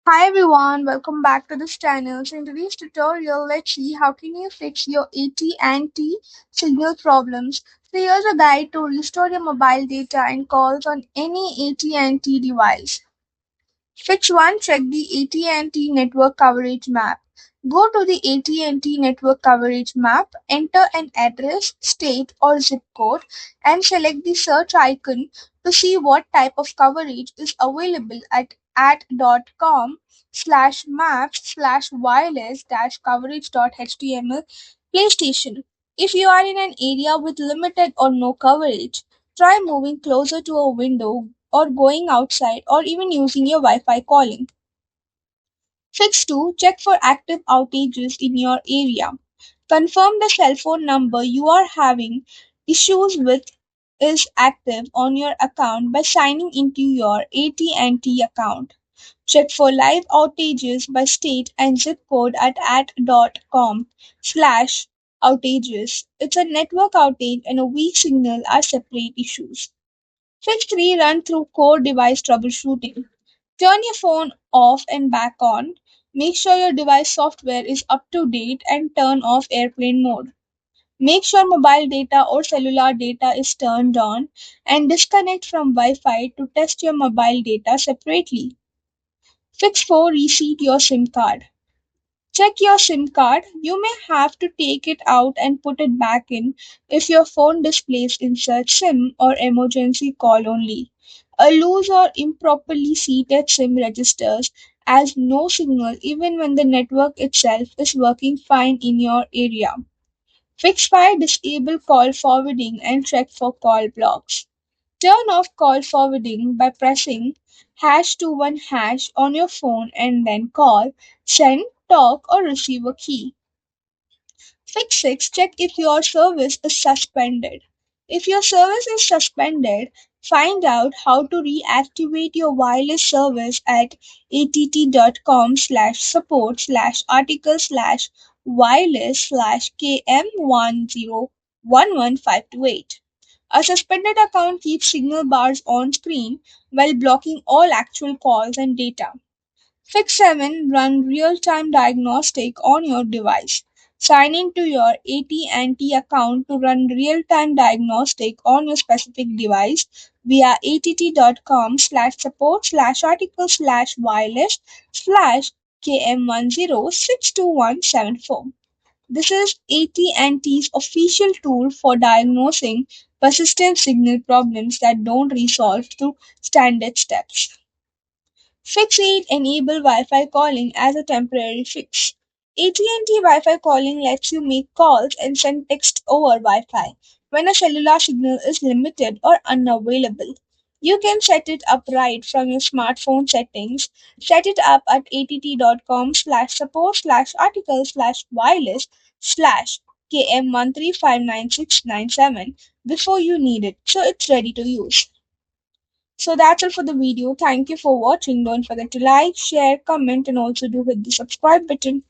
Hi everyone, welcome back to this channel. So in today's tutorial, let's see how can you fix your AT&T signal problems. So here's a guide to restore your mobile data and calls on any AT&T device. Fix 1. Check the AT&T network coverage map. Go to the AT&T network coverage map, enter an address, state or zip code and select the search icon to see what type of coverage is available at.com slash maps slash wireless dash coverage dot html PlayStation. If you are in an area with limited or no coverage, try moving closer to a window or going outside or even using your Wi-Fi calling. Fix 2. Check for active outages in your area. Confirm the cell phone number you are having issues with is active on your account by signing into your AT&T account. Check for live outages by state and zip code at.com slash outages. It's a network outage and a weak signal are separate issues. Fix 3. Run through core device troubleshooting. Turn your phone off and back on. Make sure your device software is up to date and turn off airplane mode. Make sure mobile data or cellular data is turned on and disconnect from Wi Fi to test your mobile data separately. Fix 4. Reset your SIM card. Check your SIM card. You may have to take it out and put it back in if your phone displays insert SIM or emergency call only. A loose or improperly seated SIM registers as no signal even when the network itself is working fine in your area. Fix 5. Disable call forwarding and check for call blocks. Turn off call forwarding by pressing #21# on your phone and then call, send, talk, or receive a key. Fix 6. Check if your service is suspended. If your service is suspended, find out how to reactivate your wireless service at att.com slash support slash article slash wireless slash KM1011528. A suspended account keeps signal bars on screen while blocking all actual calls and data. Fix 7. Run real-time diagnostic on your device. Sign into your AT&T account to run real-time diagnostic on your specific device via att.com slash support slash article slash wireless slash KM1062174. This is AT&T's official tool for diagnosing persistent signal problems that don't resolve through standard steps. Fix 8. Enable Wi-Fi calling as a temporary fix. AT&T Wi-Fi calling lets you make calls and send text over Wi-Fi when a cellular signal is limited or unavailable. You can set it up right from your smartphone settings. Set it up at att.com slash support slash article slash wireless slash KM1359697 before you need it so it's ready to use. So that's all for the video. Thank you for watching. Don't forget to like, share, comment, and also do hit the subscribe button.